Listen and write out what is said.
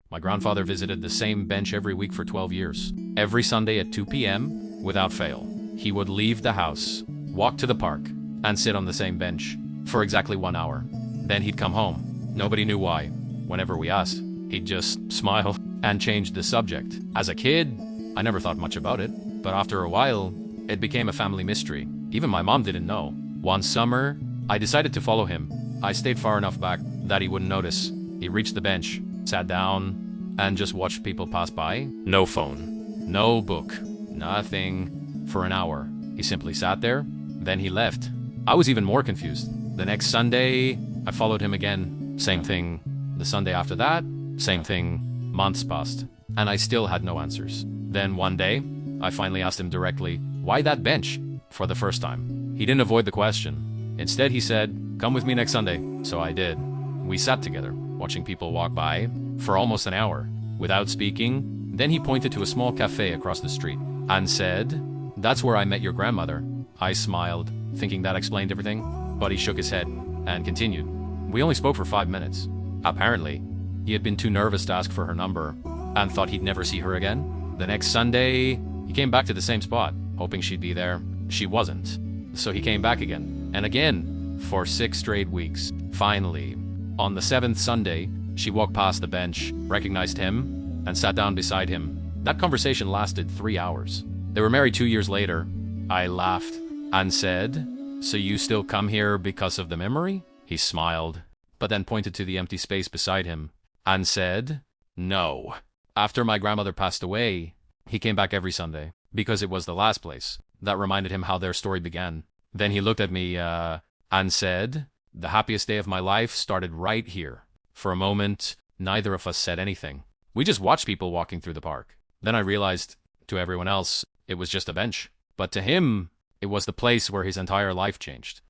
My grandfather visited the same bench every week for 12 years. Every Sunday at 2 p.m., without fail, he would leave the house, walk to the park, and sit on the same bench for exactly 1 hour. Then he'd come home. Nobody knew why. Whenever we asked, he'd just smile and change the subject. As a kid, I never thought much about it, but after a while, it became a family mystery. Even my mom didn't know. One summer, I decided to follow him. I stayed far enough back that he wouldn't notice. He reached the bench, sat down, and just watched people pass by. No phone, no book, nothing. For an hour, he simply sat there, then he left. I was even more confused. The next Sunday, I followed him again. Same thing. The Sunday after that, same thing. Months passed, and I still had no answers. Then one day, I finally asked him directly, why that bench? For the first time. He didn't avoid the question. Instead, he said, come with me next Sunday. So I did. We sat together, watching people walk by for almost an hour, without speaking. Then he pointed to a small cafe across the street and said, that's where I met your grandmother. I smiled, thinking that explained everything, but he shook his head and continued. We only spoke for 5 minutes. Apparently, he had been too nervous to ask for her number and thought he'd never see her again. The next Sunday, he came back to the same spot, hoping she'd be there. She wasn't. So he came back again, and again, for 6 straight weeks. Finally, on the 7th Sunday, she walked past the bench, recognized him, and sat down beside him. That conversation lasted 3 hours. They were married 2 years later. I laughed and said, so you still come here because of the memory? He smiled, but then pointed to the empty space beside him and said, no. After my grandmother passed away, he came back every Sunday because it was the last place that reminded him how their story began. Then he looked at me and said, the happiest day of my life started right here. For a moment, neither of us said anything. We just watched people walking through the park. Then I realized, to everyone else, it was just a bench. But to him, it was the place where his entire life changed.